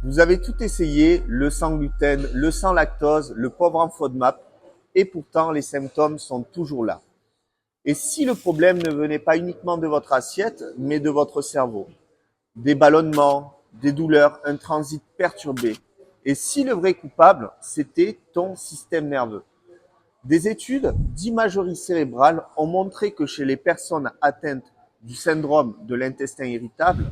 Vous avez tout essayé, le sans gluten, le sans lactose, le pauvre en FODMAP, et pourtant les symptômes sont toujours là. Et si le problème ne venait pas uniquement de votre assiette, mais de votre cerveau? Des ballonnements, des douleurs, un transit perturbé. Et si le vrai coupable, c'était ton système nerveux? Des études d'imagerie cérébrale ont montré que chez les personnes atteintes du syndrome de l'intestin irritable,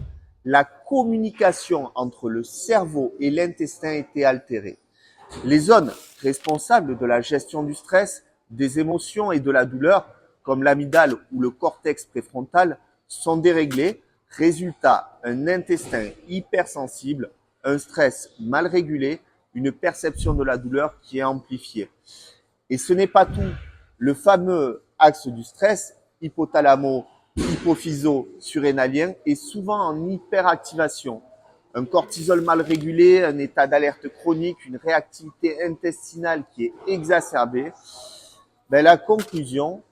la communication entre le cerveau et l'intestin était altérée. Les zones responsables de la gestion du stress, des émotions et de la douleur, comme l'amygdale ou le cortex préfrontal, sont déréglées. Résultat, un intestin hypersensible, un stress mal régulé, une perception de la douleur qui est amplifiée. Et ce n'est pas tout. Le fameux axe du stress, hypothalamo-hypophyso-surrénalien, est souvent en hyperactivation. Un cortisol mal régulé, un état d'alerte chronique, une réactivité intestinale qui est exacerbée. La conclusion,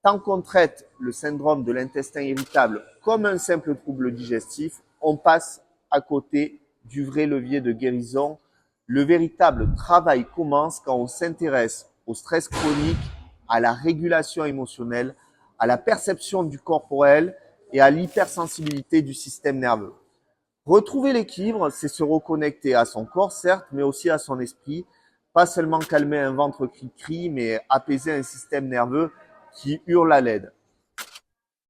tant qu'on traite le syndrome de l'intestin irritable comme un simple trouble digestif, on passe à côté du vrai levier de guérison. Le véritable travail commence quand on s'intéresse au stress chronique, à la régulation émotionnelle, à la perception du corporel et à l'hypersensibilité du système nerveux. Retrouver l'équilibre, c'est se reconnecter à son corps, certes, mais aussi à son esprit. Pas seulement calmer un ventre qui crie, mais apaiser un système nerveux qui hurle à l'aide.